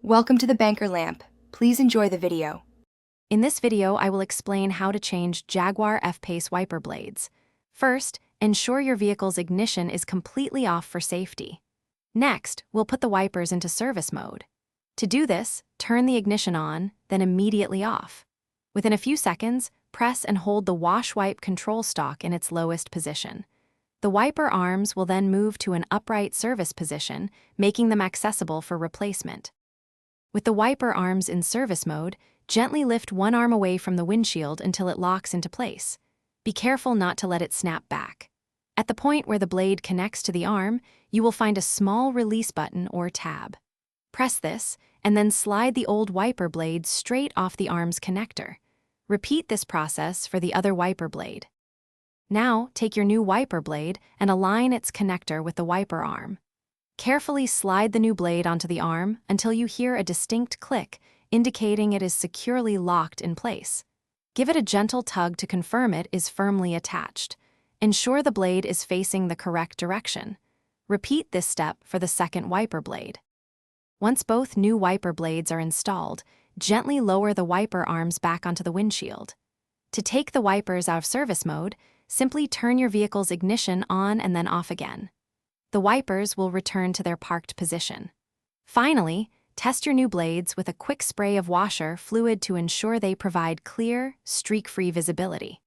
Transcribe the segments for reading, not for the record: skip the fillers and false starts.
Welcome to the Banker Lamp. Please enjoy the video. In this video, I will explain how to change Jaguar F-Pace wiper blades. First, ensure your vehicle's ignition is completely off for safety. Next, we'll put the wipers into service mode. To do this, turn the ignition on, then immediately off. Within a few seconds, press and hold the wash wipe control stalk in its lowest position. The wiper arms will then move to an upright service position, making them accessible for replacement. With the wiper arms in service mode, gently lift one arm away from the windshield until it locks into place. Be careful not to let it snap back. At the point where the blade connects to the arm, you will find a small release button or tab. Press this, and then slide the old wiper blade straight off the arm's connector. Repeat this process for the other wiper blade. Now, take your new wiper blade and align its connector with the wiper arm. Carefully slide the new blade onto the arm until you hear a distinct click, indicating it is securely locked in place. Give it a gentle tug to confirm it is firmly attached. Ensure the blade is facing the correct direction. Repeat this step for the second wiper blade. Once both new wiper blades are installed, gently lower the wiper arms back onto the windshield. To take the wipers out of service mode, simply turn your vehicle's ignition on and then off again. The wipers will return to their parked position. Finally, test your new blades with a quick spray of washer fluid to ensure they provide clear, streak-free visibility.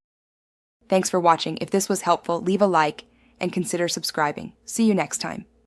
Thanks for watching. If this was helpful, leave a like and consider subscribing. See you next time.